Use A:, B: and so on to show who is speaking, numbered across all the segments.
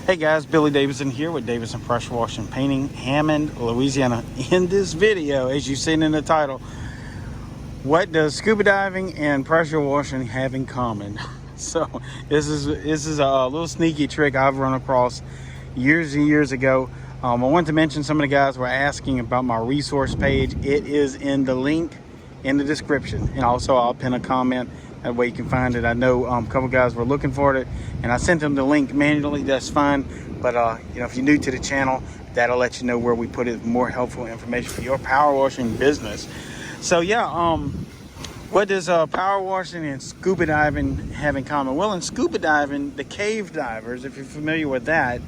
A: Hey guys, Billy Davidson here with Davidson Pressure Washing Painting, Hammond, Louisiana. In this video, as you've seen in the title, what does scuba diving and pressure washing have in common? So this is a little sneaky trick I've run across years and years ago. I wanted to mention some of the guys were asking about my resource page. It is in the link in the description, and also I'll pin a comment. That way you can find it. I know a couple guys were looking for it, and I sent them the link manually. That's fine. But you know, if you're new to the channel, that'll let you know where we put it. More helpful information for your power washing business. So yeah, what does power washing and scuba diving have in common? Well, in scuba diving, the cave divers, if you're familiar with that,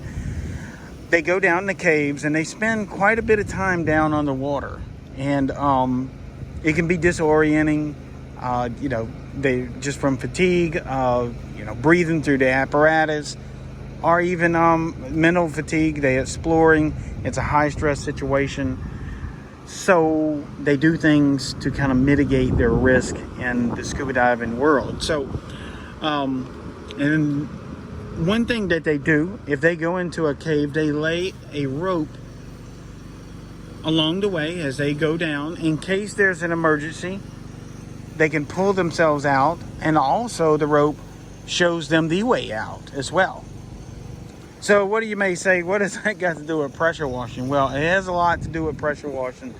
A: they go down in the caves and they spend quite a bit of time down underwater, and it can be disorienting. You know, they just from fatigue, you know, breathing through the apparatus, or even mental fatigue. They're exploring. It's a high stress situation, so they do things to kind of mitigate their risk in the scuba diving world. So and one thing that they do, if they go into a cave, they lay a rope along the way as they go down in case there's an emergency. They can pull themselves out, and also the rope shows them the way out as well. So what do you may say, what has that got to do with pressure washing? Well, it has a lot to do with pressure washing.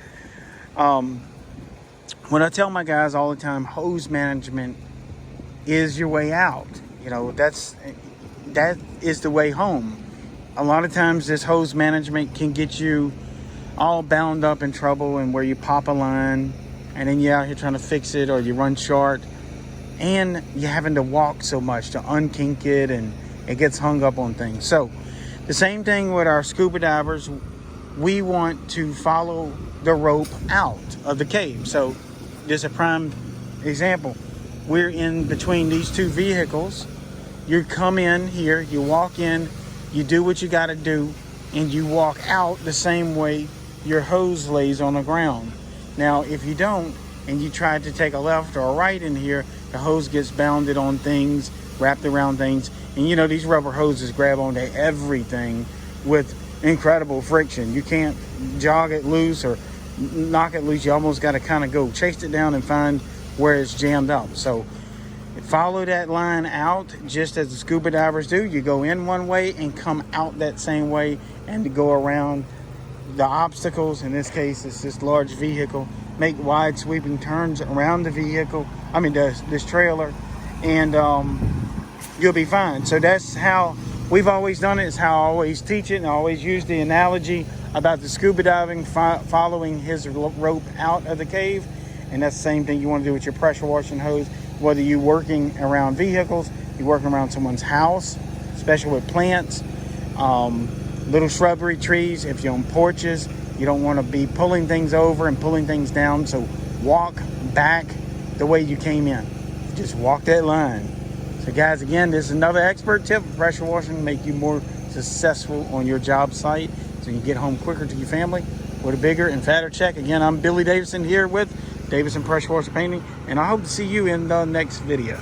A: When I tell my guys all the time, hose management is your way out. You know, that is the way home. A lot of times this hose management can get you all bound up in trouble, and where you pop a line and then you're out here trying to fix it, or you run short and you're having to walk so much to unkink it, and it gets hung up on things. So the same thing with our scuba divers. We want to follow the rope out of the cave. So there's a prime example. We're in between these two vehicles. You come in here, you walk in, you do what you got to do, and you walk out the same way your hose lays on the ground. Now, if you don't, and you try to take a left or a right in here, the hose gets bounded on things, wrapped around things. And you know, these rubber hoses grab onto everything with incredible friction. You can't jog it loose or knock it loose. You almost got to kind of go chase it down and find where it's jammed up. So follow that line out just as the scuba divers do. You go in one way and come out that same way, and to go around the obstacles. In this case, it's this large vehicle. Make wide sweeping turns around the vehicle, this trailer, and you'll be fine. So that's how we've always done it. It's how I always teach it, and I always use the analogy about the scuba diving, following his rope out of the cave. And that's the same thing you want to do with your pressure washing hose. Whether you're working around vehicles, you're working around someone's house, especially with plants, little shrubbery, trees. If you're on porches, you don't want to be pulling things over and pulling things down. So walk back the way you came in. Just walk that line. So guys, again, this is another expert tip. Pressure washing make you more successful on your job site, so you can get home quicker to your family with a bigger and fatter check. Again, I'm Billy Davidson here with Davidson Pressure Washing Painting, and I hope to see you in the next video.